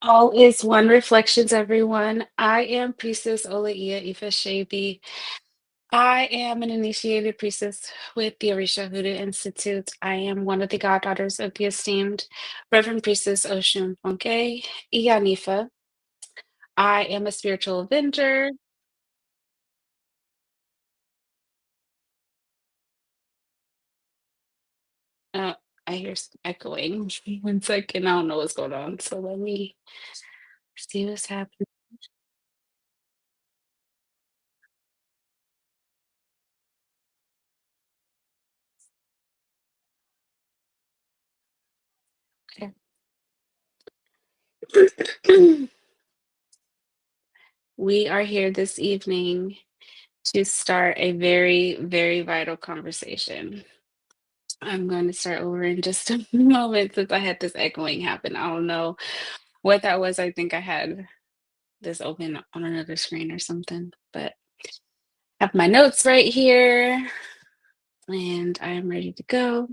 All is one reflections, everyone. I am Priestess Olaia Ifeshebi. I am an initiated priestess with the Orisha Hoodoo Institute. I am one of the goddaughters of the esteemed Reverend Priestess Oshun Fonke Iyanifa. I am a spiritual avenger. Uh, I hear echoing. One second, I don't know what's going on. So let me see what's happening. Okay. We are here this evening to start a very, very vital conversation. I'm going to start over in just a moment since I had this echoing happen. I don't know what that was. I think I had this open on another screen or something, but I have my notes right here and I am ready to go.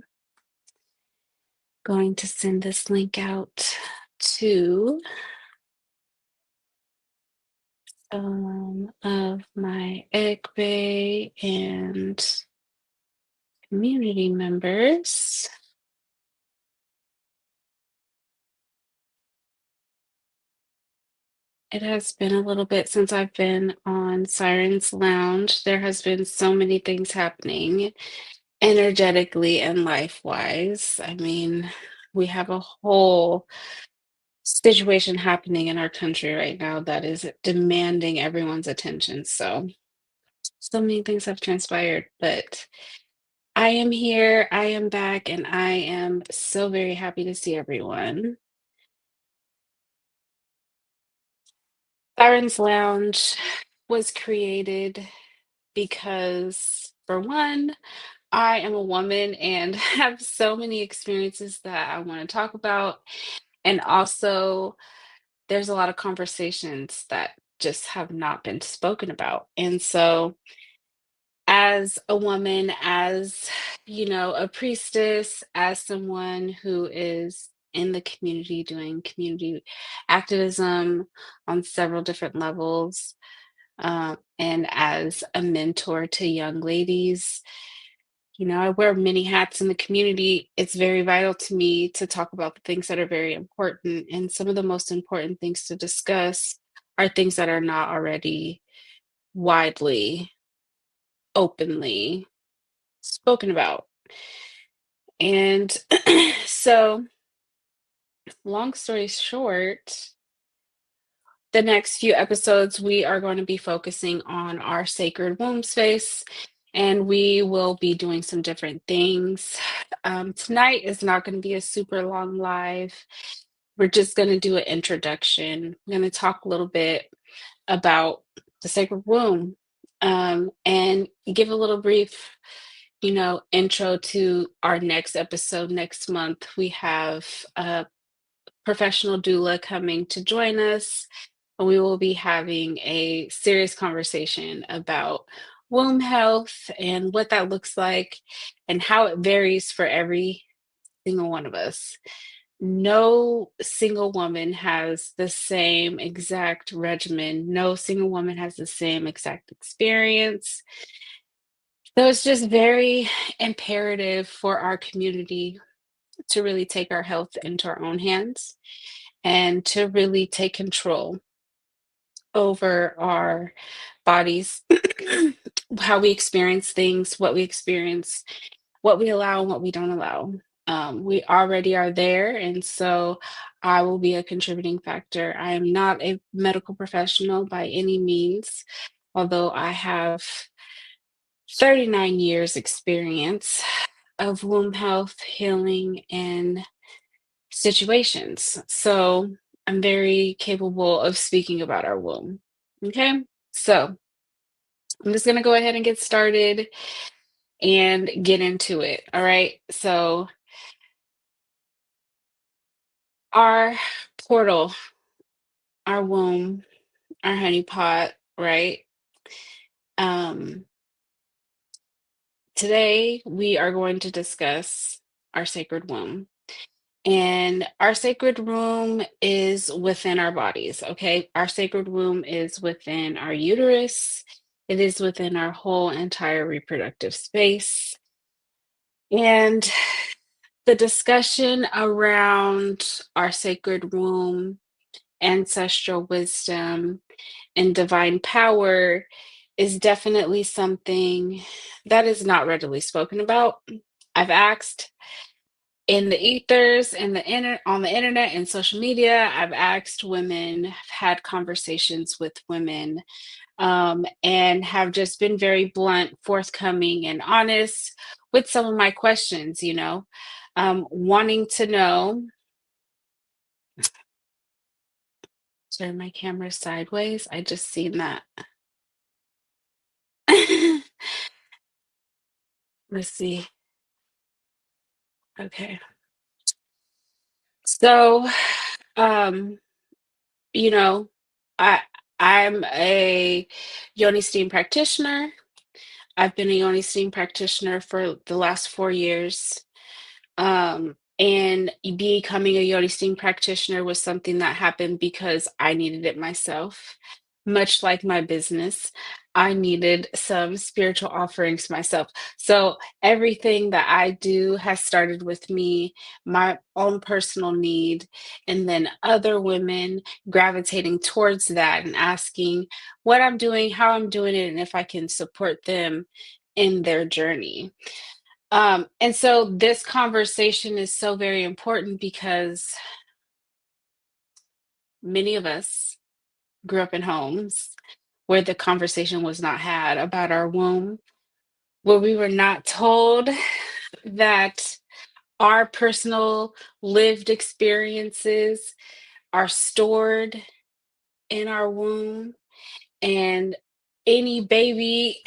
Going to send this link out to of my egg bay and community members. It has been a little bit since I've been on Siren's Lounge. There has been so many things happening energetically and life-wise. I mean, we have a whole situation happening in our country right now that is demanding everyone's attention. So many things have transpired, but I am here, I am back, and I am so very happy to see everyone. Siren's Lounge was created because, for one, I am a woman and have so many experiences that I want to talk about. And also, there's a lot of conversations that just have not been spoken about. And so, as a woman, as a priestess, as someone who is in the community doing community activism on several different levels, and as a mentor to young ladies, I wear many hats in the community. It's very vital to me to talk about the things that are very important. And some of the most important things to discuss are things that are not already widely, openly spoken about. And so, long story short, the next few episodes, we are going to be focusing on our sacred womb space, and we will be doing some different things. Tonight is not going to be a super long live. We're just going to do an introduction. I'm going to talk a little bit about the sacred womb, and give a little brief, intro to our next episode next month. We have a professional doula coming to join us, and we will be having a serious conversation about womb health and what that looks like and how it varies for every single one of us. No single woman has the same exact regimen. No single woman has the same exact experience. So it's just very imperative for our community to really take our health into our own hands and to really take control over our bodies, how we experience things, what we experience, what we allow and what we don't allow. We already are there, and so I will be a contributing factor. I am not a medical professional by any means, although I have 39 years experience of womb health, healing, and situations. So I'm very capable of speaking about our womb. Okay. So I'm just going to go ahead and get started and get into it. All right. So our portal, our womb, our honeypot, right? Um, Today we are going to discuss our sacred womb. And our sacred womb is within our bodies, okay? Our sacred womb is within our uterus, it is within our whole entire reproductive space. And the discussion around our sacred womb, ancestral wisdom, and divine power is definitely something that is not readily spoken about. I've asked in the ethers and on the internet and social media, I've asked women, have had conversations with women, and have just been very blunt, forthcoming, and honest with some of my questions, wanting to know. Turn my camera sideways. I just seen that. Let's see. Okay. So, um, you know, I I'm a yoni steam practitioner. I've been a yoni steam practitioner for the last 4 years. And becoming a yoni steam practitioner was something that happened because I needed it myself. Much like my business, I needed some spiritual offerings myself. So everything that I do has started with me, my own personal need, and then other women gravitating towards that and asking what I'm doing, how I'm doing it, and if I can support them in their journey. And so this conversation is so very important because many of us grew up in homes where the conversation was not had about our womb, where we were not told that our personal lived experiences are stored in our womb, and any baby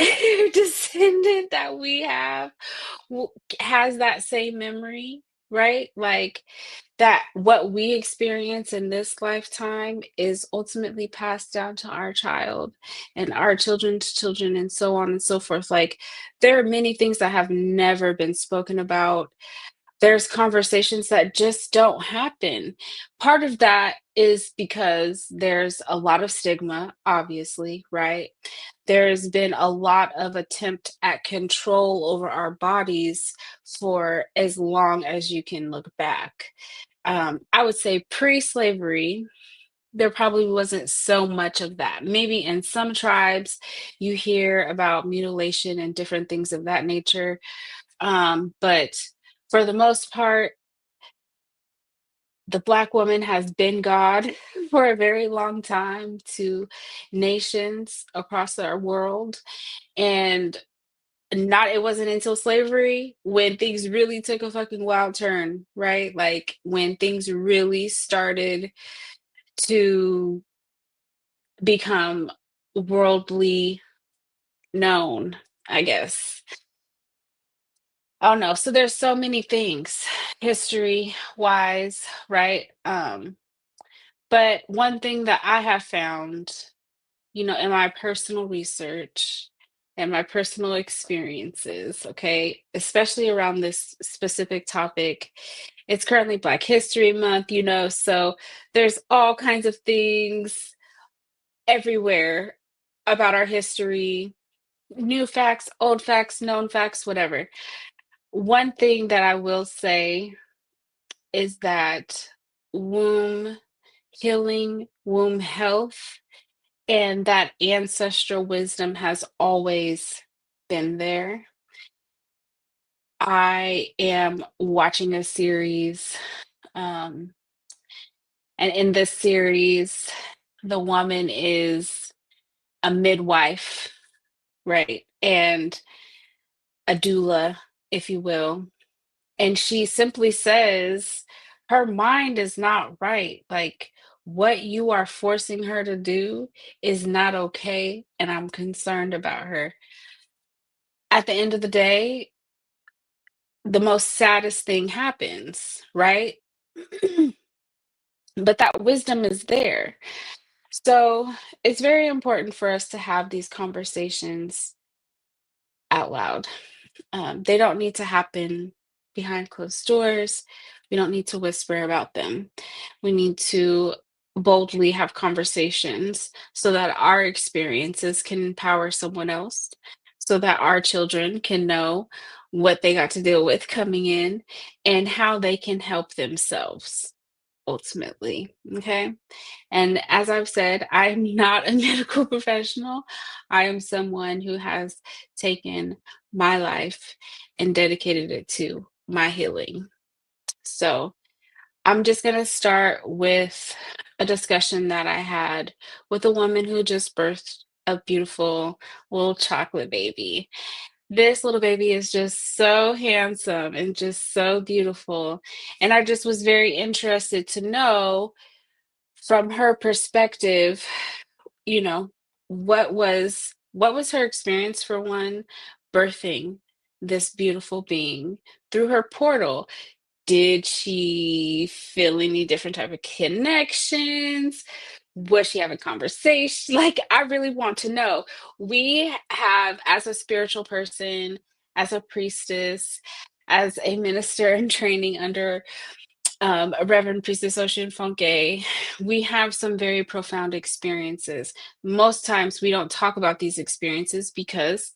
descendant that we have w has that same memory, right? Like, that what we experience in this lifetime is ultimately passed down to our child and our children's children and so on and so forth. Like, there are many things that have never been spoken about. There's conversations that just don't happen. Part of that is because there's a lot of stigma, obviously, right? There's been a lot of attempt at control over our bodies for as long as you can look back. I would say pre-slavery, there probably wasn't so much of that. Maybe in some tribes, you hear about mutilation and different things of that nature. But for the most part, the Black woman has been God for a very long time to nations across our world. And not it wasn't until slavery when things really took a fucking wild turn, right? Like when things really started to become worldly known, I guess. Oh no, so there's so many things history wise, right? But one thing that I have found, in my personal research and my personal experiences, okay, especially around this specific topic, it's currently Black History Month, so there's all kinds of things everywhere about our history, new facts, old facts, known facts, whatever. One thing that I will say is that womb healing, womb health, and that ancestral wisdom has always been there. I am watching a series, um, and in this series, the woman is a midwife, right? And a doula, if you will. And she simply says her mind is not right. Like, what you are forcing her to do is not okay. And I'm concerned about her. At the end of the day, the most saddest thing happens, right? But that wisdom is there. So it's very important for us to have these conversations out loud. They don't need to happen behind closed doors. We don't need to whisper about them. We need to boldly have conversations so that our experiences can empower someone else, so that our children can know what they got to deal with coming in and how they can help themselves ultimately. Okay. And as I've said, I'm not a medical professional. I am someone who has taken my life and dedicated it to my healing. So I'm just going to start with a discussion that I had with a woman who just birthed a beautiful little chocolate baby. This little baby is just so handsome and just so beautiful. And I just was very interested to know from her perspective, you know, what was her experience for one birthing this beautiful being through her portal? Did she feel any different type of connections? Was she having conversation? Like, I really want to know. We have, as a spiritual person, as a priestess, as a minister in training under a Reverend Priestess Ocean Fonke, we have some very profound experiences. Most times we don't talk about these experiences because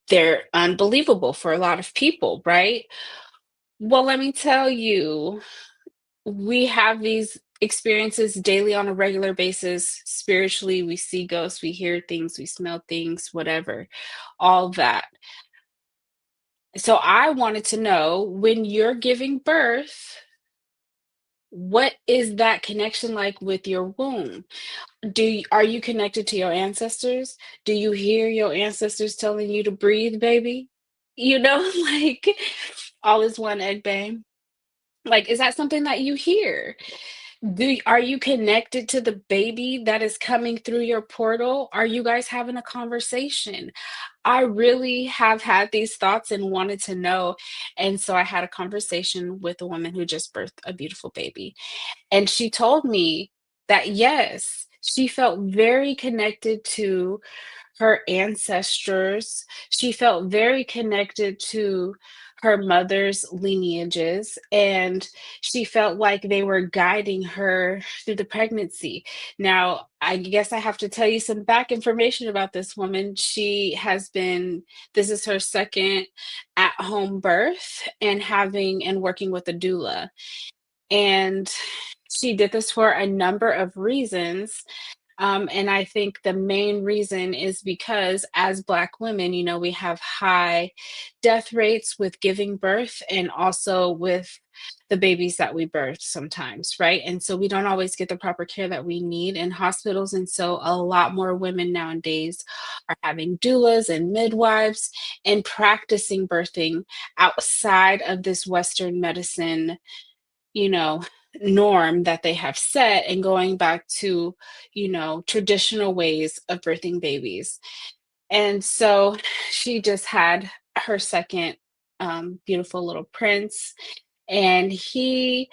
they're unbelievable for a lot of people, right? Well, let me tell you, we have these experiences daily on a regular basis. Spiritually, we see ghosts, we hear things, we smell things, whatever, all that. So I wanted to know, when you're giving birth, what is that connection like with your womb? Are you connected to your ancestors? Do you hear your ancestors telling you to breathe, baby? You know, like, all is one egg, babe. Like, is that something that you hear? Are you connected to the baby that is coming through your portal? Are you guys having a conversation? I really have had these thoughts and wanted to know. And so I had a conversation with a woman who just birthed a beautiful baby. And she told me that, yes, she felt very connected to her ancestors. She felt very connected to her mother's lineages, and she felt like they were guiding her through the pregnancy. Now, I guess I have to tell you some back information about this woman. This is her second at home birth and having and working with a doula. And she did this for a number of reasons. And I think the main reason is because as Black women, we have high death rates with giving birth and also with the babies that we birth sometimes, right? And so we don't always get the proper care that we need in hospitals. And so a lot more women nowadays are having doulas and midwives and practicing birthing outside of this Western medicine, you know, norm that they have set, and going back to, traditional ways of birthing babies. And so she just had her second beautiful little prince, and he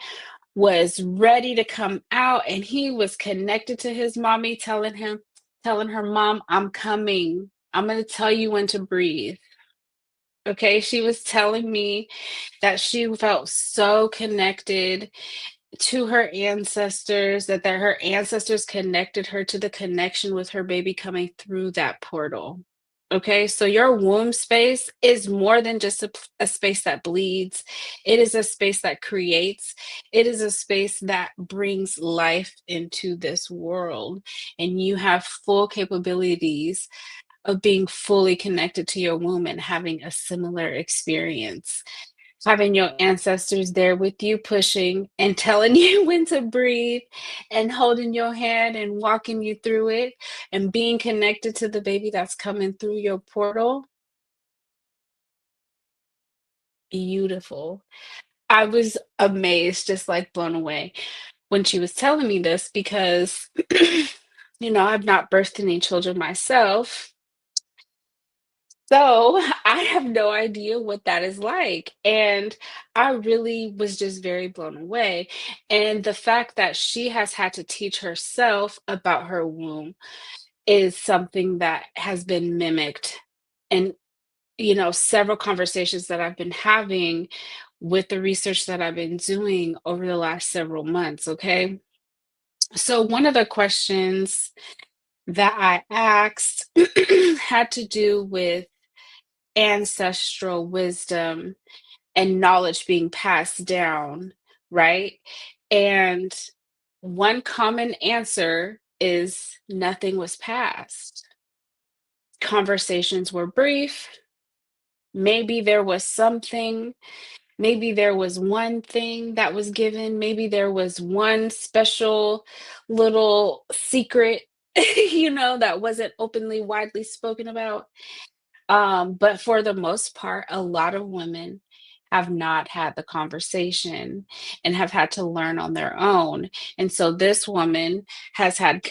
was ready to come out, and he was connected to his mommy, telling her, "Mom, I'm coming. I'm going to tell you when to breathe." Okay, she was telling me that she felt so connected to her ancestors, that her ancestors connected her to the connection with her baby coming through that portal. Okay, so your womb space is more than just a space that bleeds. It is a space that creates. It is a space that brings life into this world. And you have full capabilities of being fully connected to your womb and having a similar experience. Having your ancestors there with you, pushing and telling you when to breathe and holding your hand and walking you through it and being connected to the baby that's coming through your portal. Beautiful. I was amazed, just like blown away when she was telling me this because, I've not birthed any children myself. So I have no idea what that is like. And I really was just very blown away. And the fact that she has had to teach herself about her womb is something that has been mimicked. And, several conversations that I've been having with the research that I've been doing over the last several months. Okay. So, one of the questions that I asked had to do with ancestral wisdom and knowledge being passed down, right? And one common answer is nothing was passed. Conversations were brief. Maybe there was something, maybe there was one thing that was given, maybe there was one special little secret, that wasn't openly widely spoken about. But for the most part, a lot of women have not had the conversation and have had to learn on their own. And so this woman has had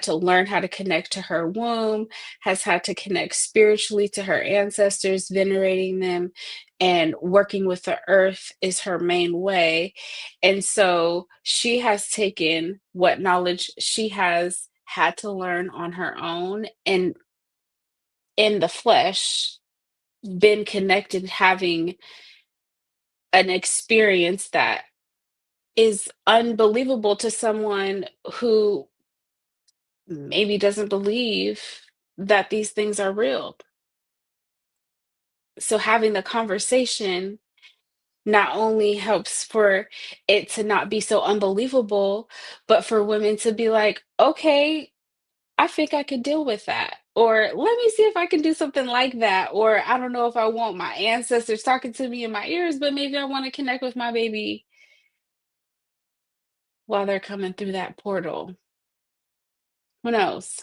to learn how to connect to her womb, has had to connect spiritually to her ancestors, venerating them and working with the earth is her main way. And so she has taken what knowledge she has had to learn on her own and in the flesh been connected, having an experience that is unbelievable to someone who maybe doesn't believe that these things are real. So having the conversation not only helps for it to not be so unbelievable, but for women to be like, okay, I think I could deal with that. Or let me see if I can do something like that. Or I don't know if I want my ancestors talking to me in my ears, but maybe I want to connect with my baby while they're coming through that portal. Who knows?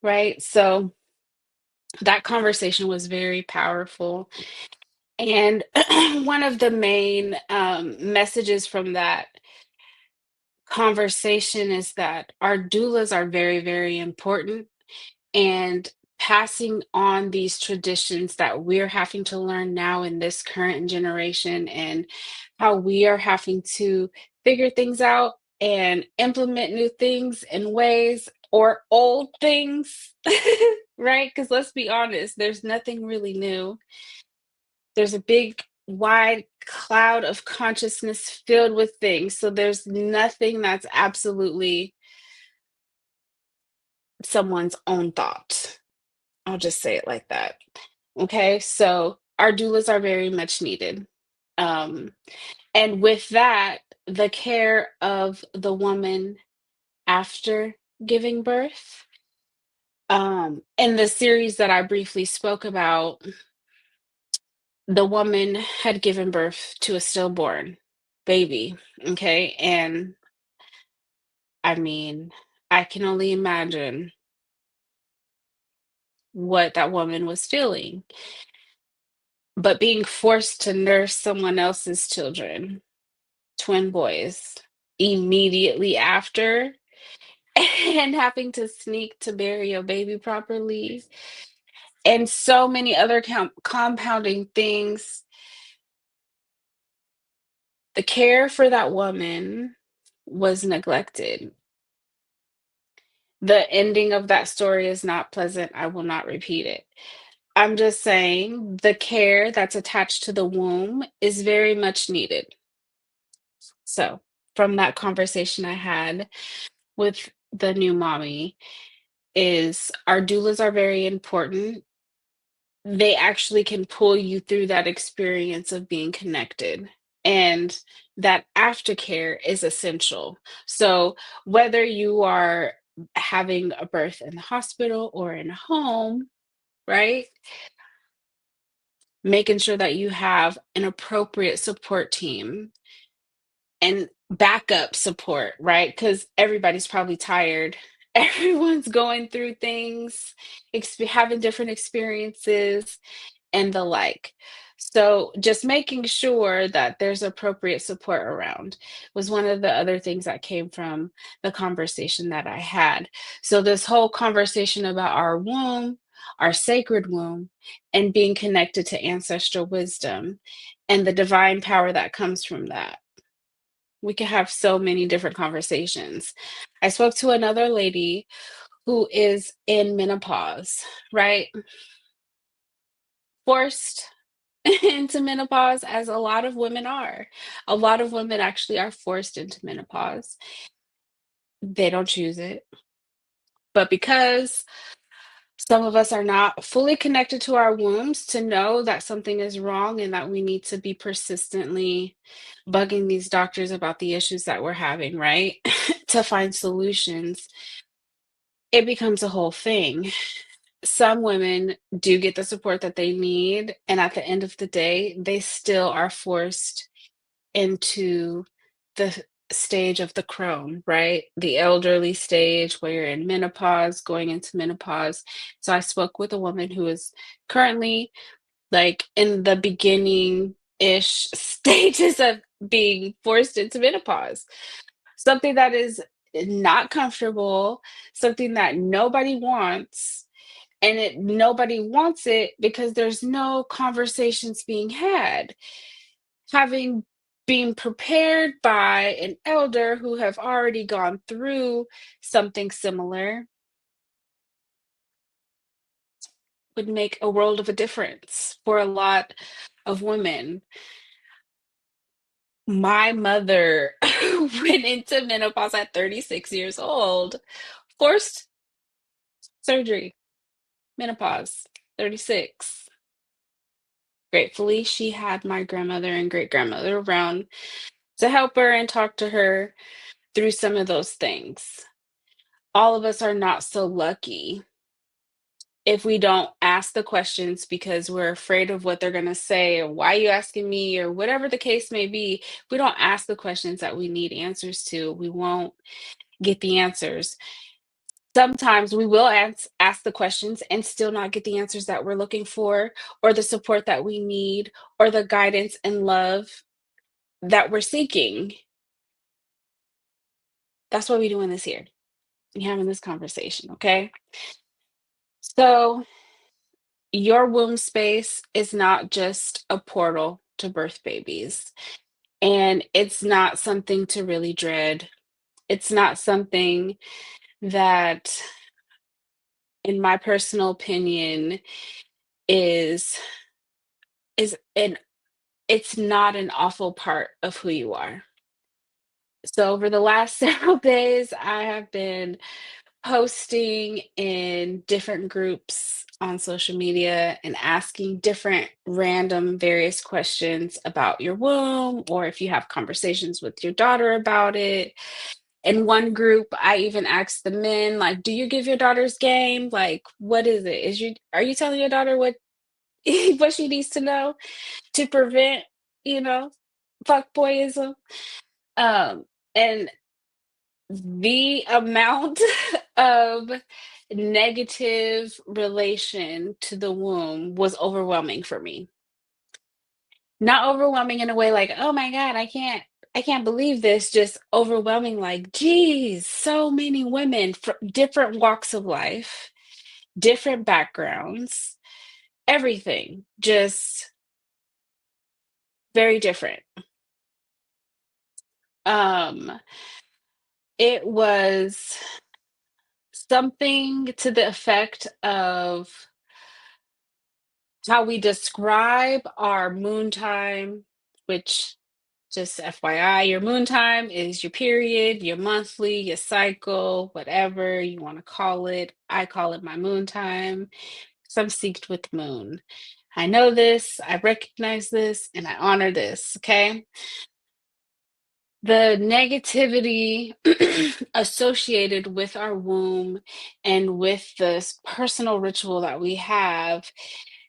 Right. So that conversation was very powerful. And one of the main messages from that conversation is that our doulas are very, very important, and passing on these traditions that we're having to learn now in this current generation, and how we are having to figure things out and implement new things and ways or old things, right? Because let's be honest, there's nothing really new. There's a big wide cloud of consciousness filled with things, so there's nothing that's absolutely someone's own thought. I'll just say it like that. Okay, so our doulas are very much needed. Um, and with that, the care of the woman after giving birth. In the series that I briefly spoke about, the woman had given birth to a stillborn baby. Okay, and I mean, I can only imagine what that woman was feeling. But being forced to nurse someone else's children, twin boys, immediately after, and having to sneak to bury your baby properly, and so many other compounding things. The care for that woman was neglected. The ending of that story is not pleasant. I will not repeat it. I'm just saying the care that's attached to the womb is very much needed. So, from that conversation I had with the new mommy, is our doulas are very important. They actually can pull you through that experience of being connected. And that aftercare is essential. So, whether you are having a birth in the hospital or in a home, right? Making sure that you have an appropriate support team and backup support, right? Because everybody's probably tired. Everyone's going through things, having different experiences, and the like. So, just making sure that there's appropriate support around was one of the other things that came from the conversation that I had. So, this whole conversation about our womb, our sacred womb, and being connected to ancestral wisdom and the divine power that comes from that. We could have so many different conversations. I spoke to another lady who is in menopause, right? Forced, into menopause as a lot of women are. A lot of women actually are forced into menopause. They don't choose it. But because some of us are not fully connected to our wombs to know that something is wrong and that we need to be persistently bugging these doctors about the issues that we're having, right? To find solutions, it becomes a whole thing. Some women do get the support that they need, and at the end of the day, they still are forced into the stage of the crone, right? The elderly stage where you're in menopause, going into menopause. So I spoke with a woman who is currently like in the beginning ish stages of being forced into menopause. Something that is not comfortable, something that nobody wants. And nobody wants it because there's no conversations being had. Having been prepared by an elder who have already gone through something similar would make a world of a difference for a lot of women. My mother went into menopause at 36 years old, forced surgery, menopause, 36. Gratefully, she had my grandmother and great grandmother around to help her and talk to her through some of those things. All of us are not so lucky if we don't ask the questions because we're afraid of what they're going to say or why are you asking me or whatever the case may be. If we don't ask the questions that we need answers to, we won't get the answers. Sometimes we will ask the questions and still not get the answers that we're looking for or the support that we need or the guidance and love that we're seeking. That's why we're doing this here and having this conversation, okay? So your womb space is not just a portal to birth babies, and it's not something to really dread. It's not something that, in my personal opinion, is an it's not an awful part of who you are. So over the last several days, I have been posting in different groups on social media and asking different random various questions about your womb or if you have conversations with your daughter about it. In one group, I even asked the men, like, do you give your daughter's game? Like, what is it? Are you telling your daughter what what she needs to know to prevent, you know, fuckboyism? Um, and the amount of negative relation to the womb was overwhelming for me. Not overwhelming in a way like, "Oh my god, I can't believe this," just overwhelming like, "Geez, so many women from different walks of life, different backgrounds, everything, just very different." Um, it was something to the effect of how we describe our moon time, which just FYI, your moon time is your period, your monthly, your cycle, whatever you want to call it. I call it my moon time. So I'm synced with the moon. I know this, I recognize this, and I honor this, okay? The negativity associated with our womb and with this personal ritual that we have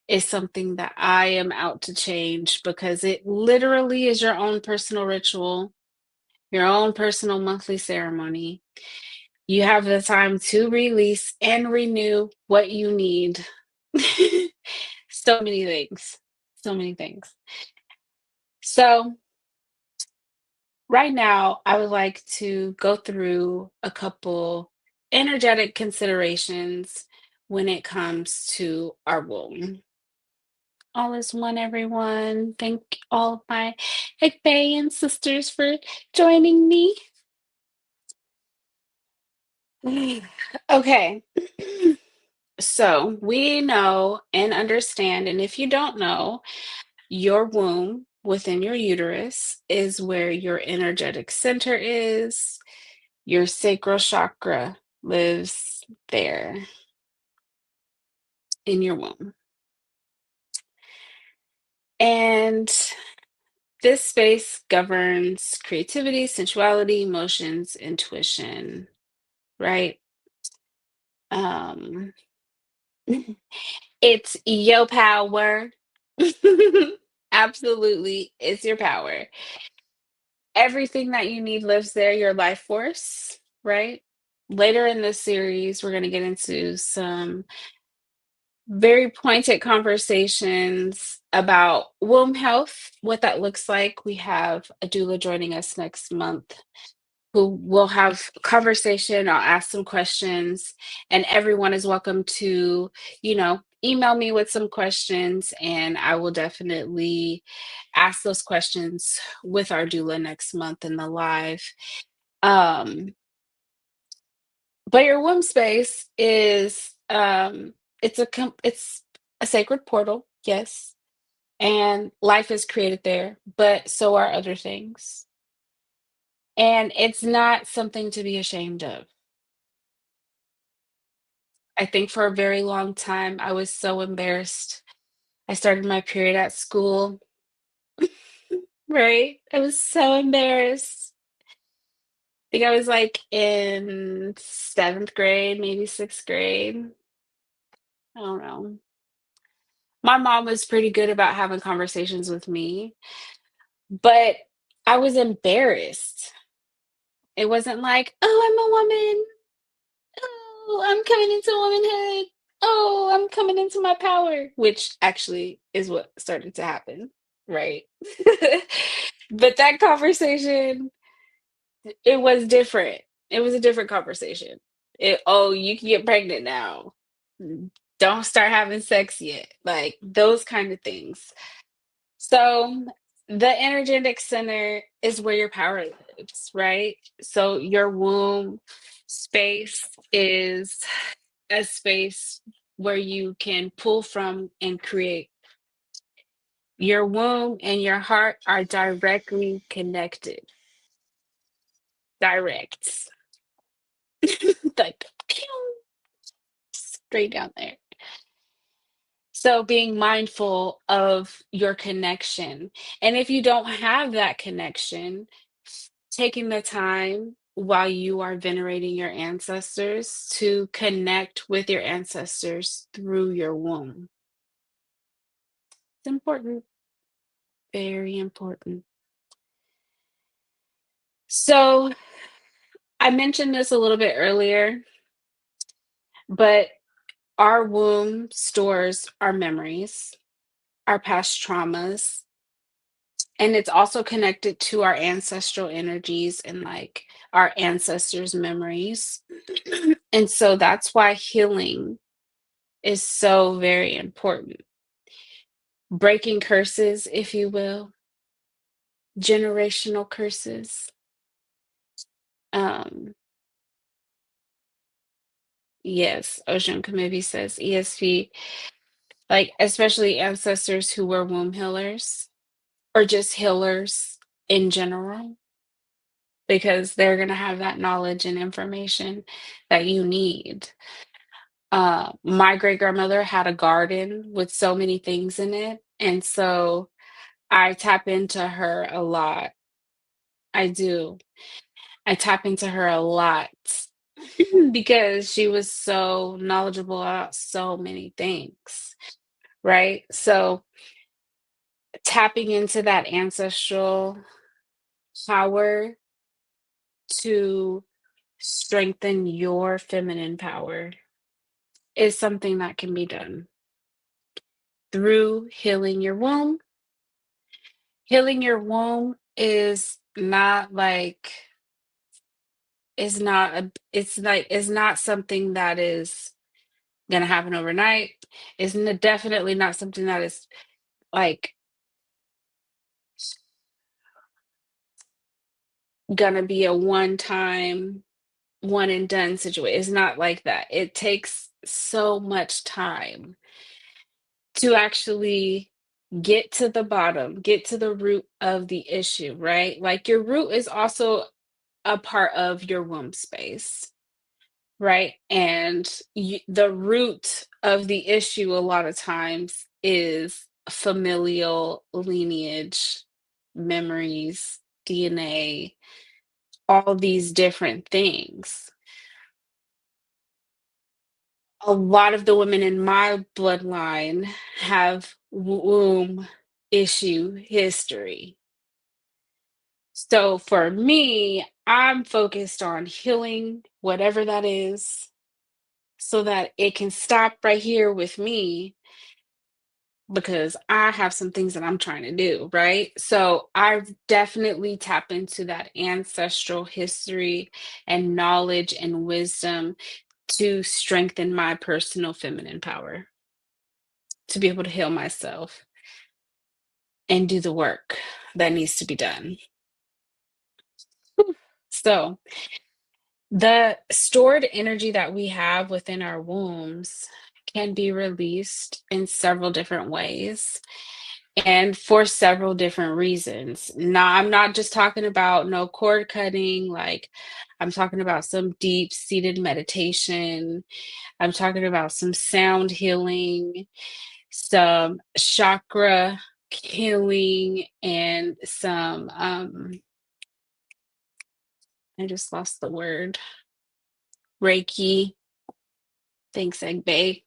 is something that I am out to change because it literally is your own personal ritual, your own personal monthly ceremony. You have the time to release and renew what you need. So many things. So many things. So, right now, I would like to go through a couple energetic considerations when it comes to our womb. All is one, everyone. Thank all of my Fae sisters for joining me. Okay. So we know and understand, and if you don't know, Your womb within your uterus is where your energetic center is. Your sacral chakra lives there in your womb. And this space governs creativity, sensuality, emotions, intuition, right? Um, it's your power. Absolutely, it's your power. Everything that you need lives there, your life force, right? Later in this series, we're going to get into some very pointed conversations about womb health, what that looks like. We have a doula joining us next month who will have conversation. I'll ask some questions, and everyone is welcome to, email me with some questions, and I will definitely ask those questions with our doula next month in the live. Um, but your womb space is it's a sacred portal, yes, and life is created there, but so are other things. And it's not something to be ashamed of. I think for a very long time, I was so embarrassed. I started my period at school, right? I was so embarrassed. I think I was like in seventh grade, maybe sixth grade. I don't know. My mom was pretty good about having conversations with me, but I was embarrassed. It wasn't like, "Oh, I'm a woman. Oh, I'm coming into womanhood. Oh, I'm coming into my power," which actually is what started to happen, right? But that conversation, it was different. It was a different conversation. Oh, you can get pregnant now. Don't start having sex yet. Like those kind of things. So the energetic center is where your power lives, right? So your womb space is a space where you can pull from and create. Your womb and your heart are directly connected. Direct. Like pew, straight down there. So being mindful of your connection. And if you don't have that connection, taking the time while you are venerating your ancestors to connect with your ancestors through your womb. It's important, very important. So I mentioned this a little bit earlier, but our womb stores our memories, our past traumas, and it's also connected to our ancestral energies and like our ancestors' memories. And so that's why healing is so very important. Breaking curses, if you will, generational curses. Um, yes, Ocean maybe says ESP, like especially ancestors who were womb healers or just healers in general, because they're going to have that knowledge and information that you need. My great grandmother had a garden with so many things in it. And so I tap into her a lot. I do. I tap into her a lot because she was so knowledgeable about so many things, right? So tapping into that ancestral power to strengthen your feminine power is something that can be done through healing your womb. Healing your womb is not like it's not something that is gonna happen overnight. Definitely not something that is like gonna be a one time, one and done situation. It's not like that. It takes so much time to actually Get to the bottom, get to the root of the issue, right? Like your root is also a part of your womb space, right? And the root of the issue a lot of times is familial lineage, memories, DNA, all these different things. A lot of the women in my bloodline have womb issue history. So for me, I'm focused on healing whatever that is so that it can stop right here with me because I have some things that I'm trying to do, right? So I definitely tap into that ancestral history and knowledge and wisdom to strengthen my personal feminine power, to be able to heal myself and do the work that needs to be done. Whew. So, the stored energy that we have within our wombs can be released in several different ways and for several different reasons. Now, I'm not just talking about no cord cutting, like, I'm talking about some deep seated meditation. I'm talking about some sound healing, some chakra healing, and some, I just lost the word, Reiki. Thanks, Egg Bay.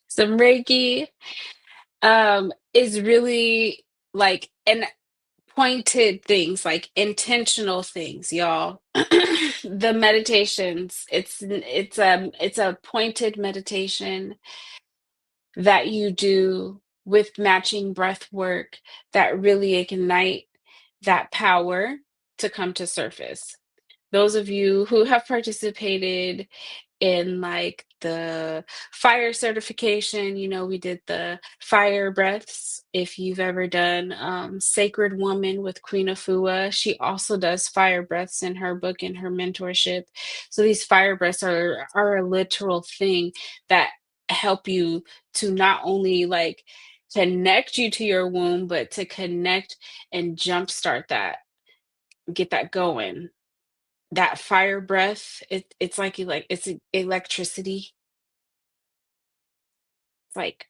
Some Reiki is really like and pointed things, like intentional things, y'all. The meditations, it's a pointed meditation that you do with matching breath work that really ignite that power to come to surface. Those of you who have participated in like the fire certification, we did the fire breaths. If you've ever done Sacred Woman with Queen Afua, she also does fire breaths in her book and her mentorship. So these fire breaths are a literal thing that help you to not only like connect you to your womb, but to connect and jumpstart that, get that going. That fire breath, it's like it's electricity. It's like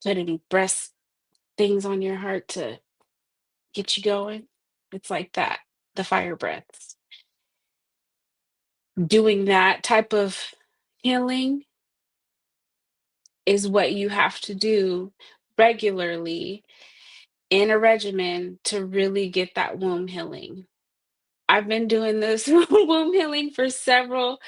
putting breast things on your heart to get you going. It's like that, the fire breaths. Doing that type of healing is what you have to do regularly in a regimen to really get that womb healing. I've been doing this womb healing for several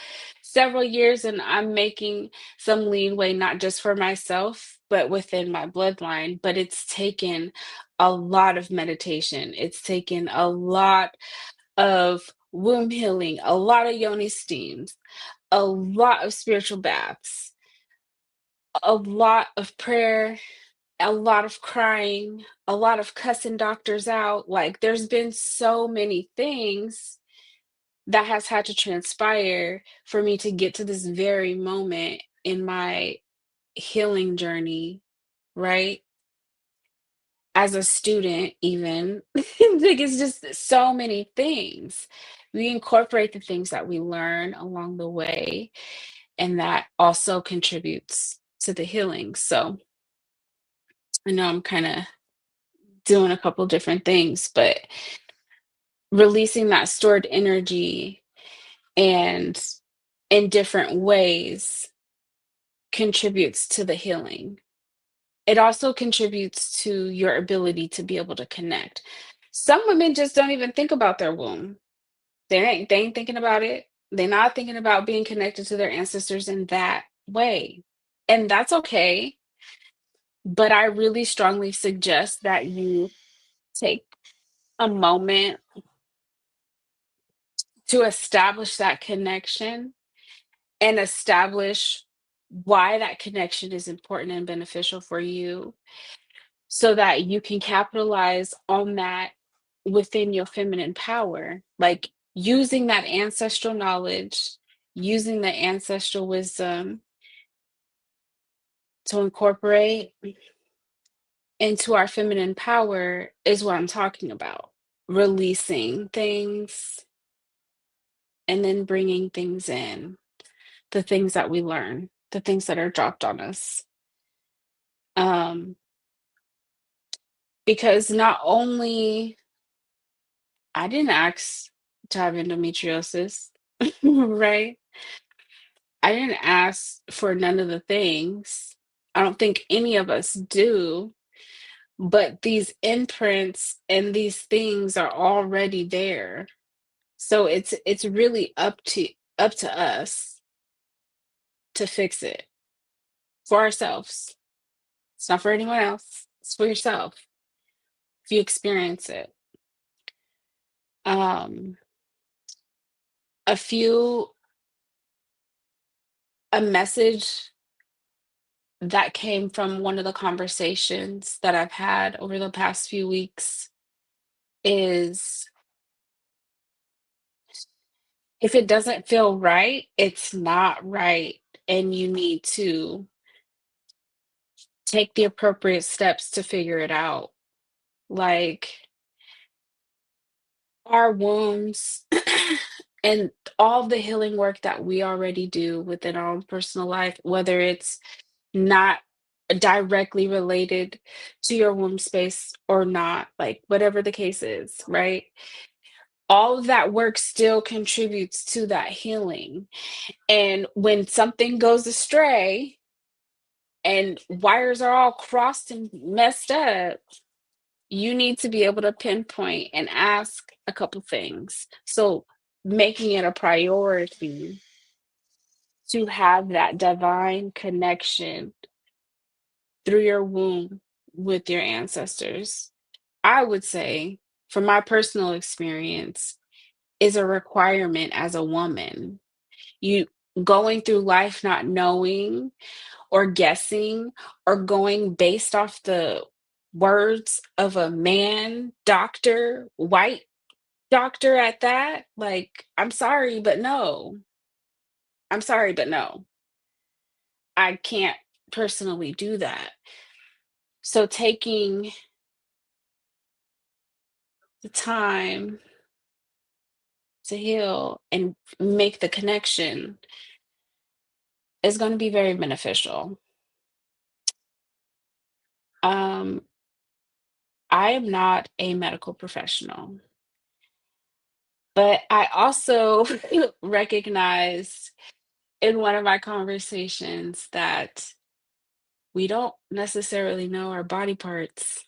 years, and I'm making some leeway not just for myself but within my bloodline. But it's taken a lot of meditation, it's taken a lot of womb healing, a lot of yoni steams, a lot of spiritual baths, a lot of prayer, a lot of crying, a lot of cussing doctors out. Like, there's been so many things that has had to transpire for me to get to this very moment in my healing journey, right? As a student, even, like, it's just so many things. We incorporate the things that we learn along the way, and that also contributes to the healing. So I know I'm kind of doing a couple different things, but releasing that stored energy and in different ways contributes to the healing. It also contributes to your ability to be able to connect. Some women just don't even think about their womb. They ain't thinking about it. They're not thinking about being connected to their ancestors in that way. And that's okay. But I really strongly suggest that you take a moment to establish that connection and establish why that connection is important and beneficial for you so that you can capitalize on that within your feminine power, like using that ancestral knowledge, using the ancestral wisdom to incorporate into our feminine power is what I'm talking about. Releasing things and then bringing things in, the things that we learn, the things that are dropped on us. Um, because not only I didn't ask to have endometriosis, right? I didn't ask for none of the things. I don't think any of us do, but these imprints and these things are already there. So it's really up to us to fix it for ourselves. It's not for anyone else. It's for yourself if you experience it. Um, a few a message that came from one of the conversations that I've had over the past few weeks is if it doesn't feel right, it's not right. And you need to take the appropriate steps to figure it out. Like our wounds and all the healing work that we already do within our own personal life, whether it's not directly related to your womb space or not, like whatever the case is, right? All of that work still contributes to that healing. And when something goes astray and wires are all crossed and messed up, you need to be able to pinpoint and ask a couple things. So, making it a priority to have that divine connection through your womb with your ancestors, I would say, from my personal experience, is a requirement as a woman. You going through life not knowing or guessing or going based off the words of a man doctor, white doctor at that, like, I'm sorry, but no. I'm sorry, but no. I can't personally do that. So taking the time to heal and make the connection is going to be very beneficial. Um, I am not a medical professional, but I also recognized in one of my conversations that we don't necessarily know our body parts.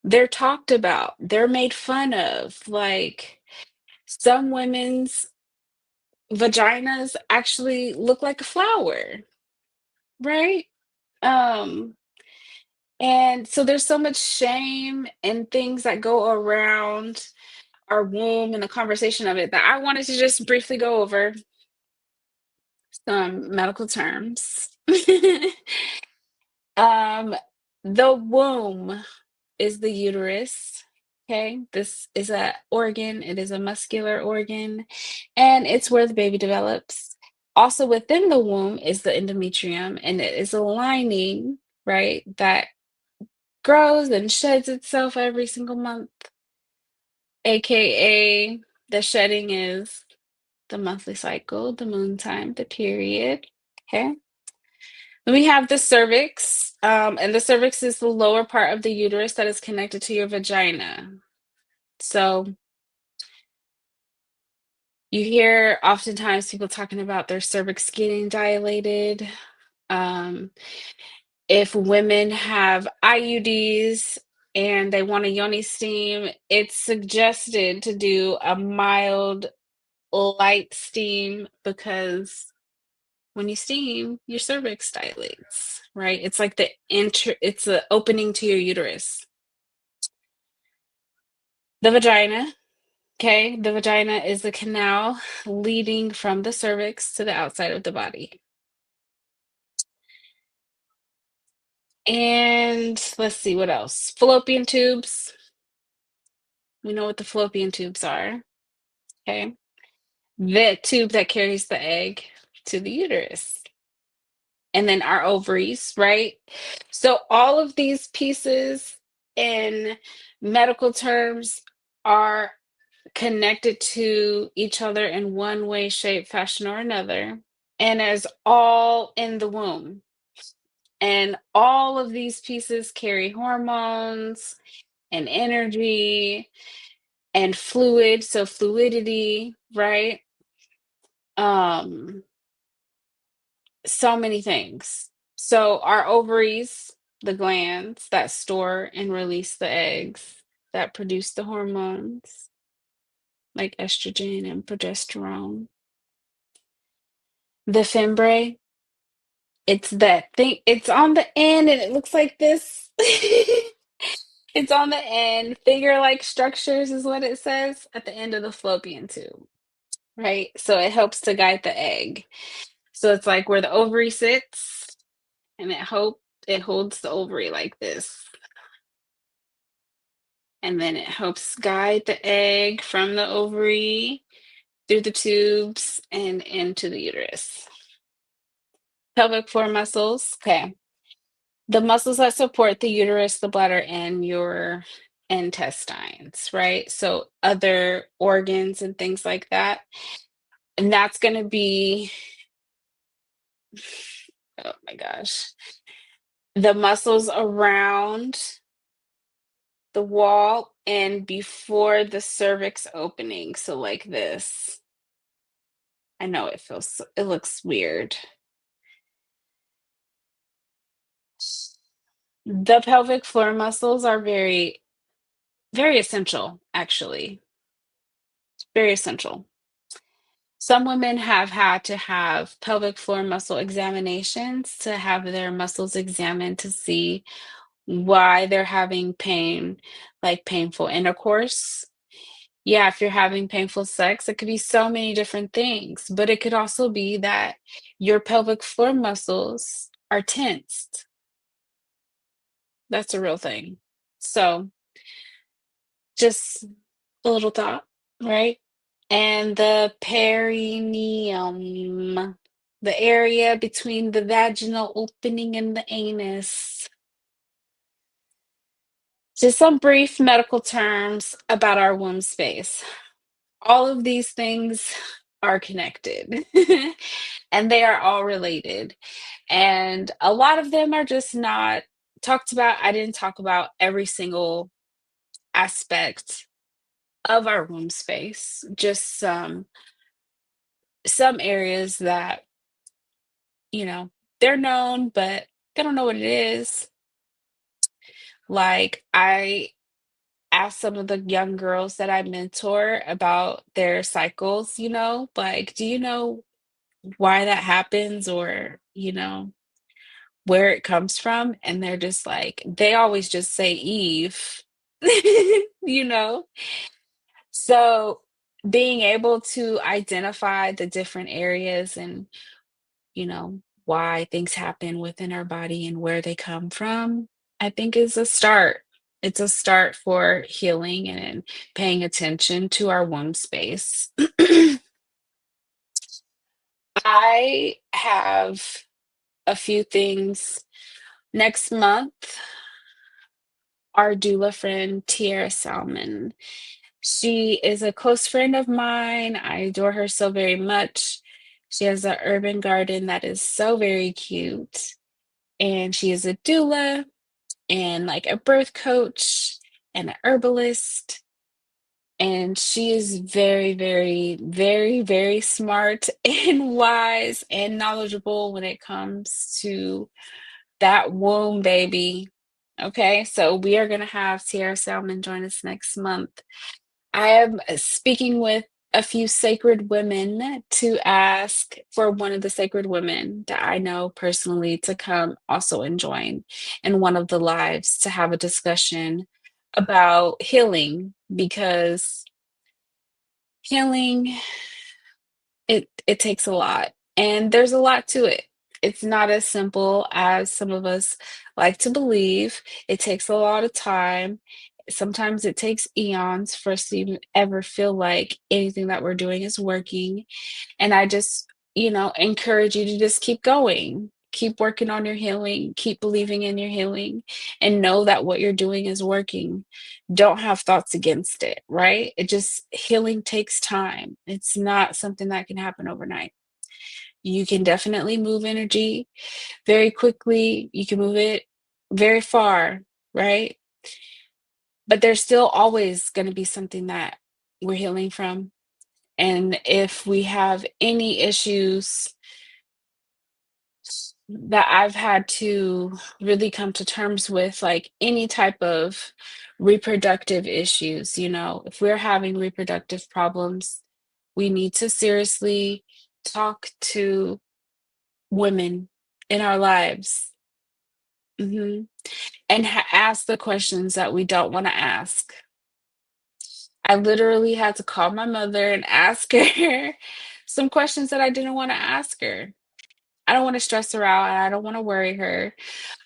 They're talked about, they're made fun of. Like some women's vaginas actually look like a flower, right? Um, and so there's so much shame and things that go around our womb and the conversation of it that I wanted to just briefly go over some medical terms. um, the womb is the uterus. Okay, this is a organ. It is a muscular organ, and it's where the baby develops. Also within the womb is the endometrium, and it is a lining, right, that grows and sheds itself every single month, aka the shedding is the monthly cycle, the moon time, the period. Okay. Then we have the cervix, and the cervix is the lower part of the uterus that is connected to your vagina. So you hear oftentimes people talking about their cervix getting dilated. Um, if women have IUDs and they want a yoni steam, it's suggested to do a mild, light steam because when you steam, your cervix dilates, right? It's like it's the opening to your uterus. The vagina, okay? The vagina is the canal leading from the cervix to the outside of the body. And let's see what else. Fallopian tubes. We know what the fallopian tubes are, okay? The tube that carries the egg to the uterus. and then our ovaries, right? So all of these pieces in medical terms are connected to each other in one way, shape, fashion, or another, and is all in the womb. And all of these pieces carry hormones and energy and fluid, so fluidity, right? Um, so many things. So our ovaries, the glands that store and release the eggs that produce the hormones like estrogen and progesterone. The fimbriae, it's that thing, it's on the end and it looks like this. It's on the end. Finger-like structures is what it says at the end of the fallopian tube, right? So it helps to guide the egg. So it's like where the ovary sits, and it holds the ovary like this. And then it helps guide the egg from the ovary through the tubes and into the uterus. Pelvic floor muscles. Okay. The muscles that support the uterus, the bladder, and your intestines, right? So other organs and things like that. And that's going to be, oh my gosh, the muscles around the wall and before the cervix opening. So like this. I know it looks weird. The pelvic floor muscles are very, very essential, actually. Very essential. Some women have had to have pelvic floor muscle examinations to have their muscles examined to see why they're having pain, like painful intercourse. Yeah, if you're having painful sex, it could be so many different things, but it could also be that your pelvic floor muscles are tensed. That's a real thing. So, just a little thought, right? And the perineum, the area between the vaginal opening and the anus. Just some brief medical terms about our womb space. All of these things are connected and they are all related. And a lot of them are just not talked about. I didn't talk about every single aspect of our womb space, just some areas that, you know, they're known, but they don't know what it is. Like I ask some of the young girls that I mentor about their cycles, like, do you know why that happens or, where it comes from? And they're just like, they always just say Eve, you know? So being able to identify the different areas and, why things happen within our body and where they come from, I think is a start. It's a start for healing and paying attention to our womb space. I have a few things next month. Our doula friend, Tiara Salmon. She is a close friend of mine. I adore her so very much. She has an urban garden that is so very cute. And she is a doula and like a birth coach and an herbalist. And she is very, very, very, very smart and wise and knowledgeable when it comes to that womb baby. Okay, so we are going to have Sierra Salmon join us next month. I am speaking with a few sacred women to ask for one of the sacred women that I know personally to come also and join in one of the lives to have a discussion about healing because healing it takes a lot and there's a lot to it. It's not as simple as some of us like to believe. It takes a lot of time. Sometimes it takes eons for us to even ever feel like anything that we're doing is working. And I just, encourage you to just keep going. Keep working on your healing, keep believing in your healing, and know that what you're doing is working. Don't have thoughts against it, right? It just healing takes time. It's not something that can happen overnight. You can definitely move energy very quickly, you can move it very far, right? But there's still always going to be something that we're healing from. And if we have any issues that I've had to really come to terms with, like any type of reproductive issues, if we're having reproductive problems, we need to seriously talk to women in our lives. Mhm. And ask the questions that we don't want to ask. I literally had to call my mother and ask her some questions that I didn't want to ask her. I don't want to stress her out and I don't want to worry her,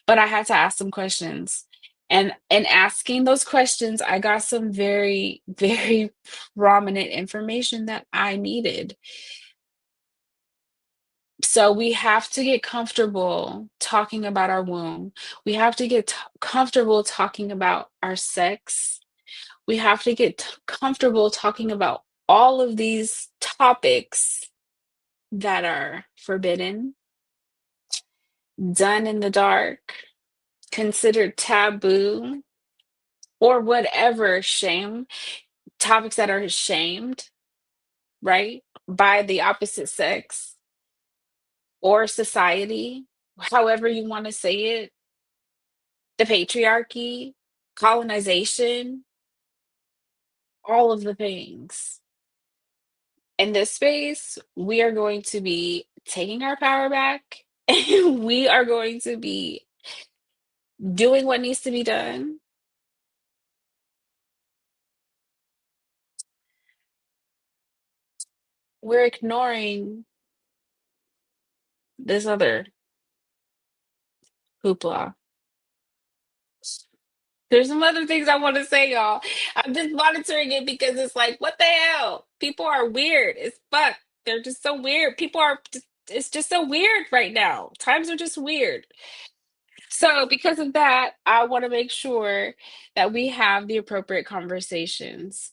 but I had to ask some questions. And in asking those questions, I got some very, very prominent information that I needed. So we have to get comfortable talking about our womb. We have to get comfortable talking about our sex. We have to get comfortable talking about all of these topics that are forbidden, done in the dark, considered taboo, or whatever shame, topics that are shamed, right, by the opposite sex or society, however you want to say it, the patriarchy, colonization, all of the things. In this space, we are going to be taking our power back and we are going to be doing what needs to be done. We're ignoring this other hoopla. There's some other things I want to say, y'all. I'm just monitoring it because it's like, what the hell? People are weird as fuck. They're just so weird. It's just so weird right now. Times are just weird. So, because of that, I want to make sure that we have the appropriate conversations.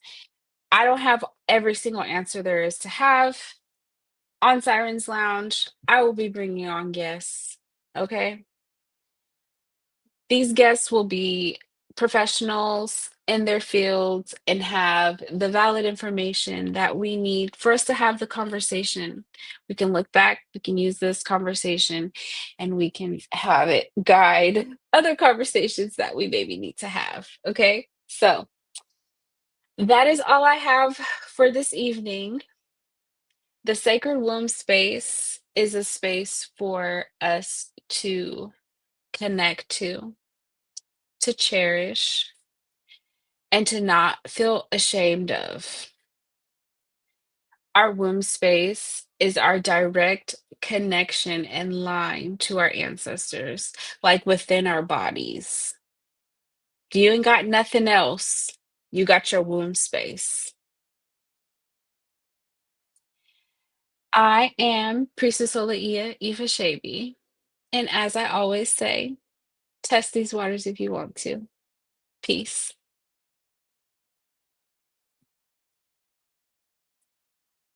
I don't have every single answer there is to have. On Siren's Lounge, I will be bringing on guests. Okay. These guests will be professionals in their fields and have the valid information that we need for us to have the conversation. We can look back, we can use this conversation, and we can have it guide other conversations that we maybe need to have. Okay. So that is all I have for this evening. The Sacred Womb space is a space for us to connect to cherish, and to not feel ashamed of. Our womb space is our direct connection and line to our ancestors, like within our bodies. If you ain't got nothing else, you got your womb space. I am Priestess Olaia Eva Shaby, and as I always say, test these waters if you want to. Peace.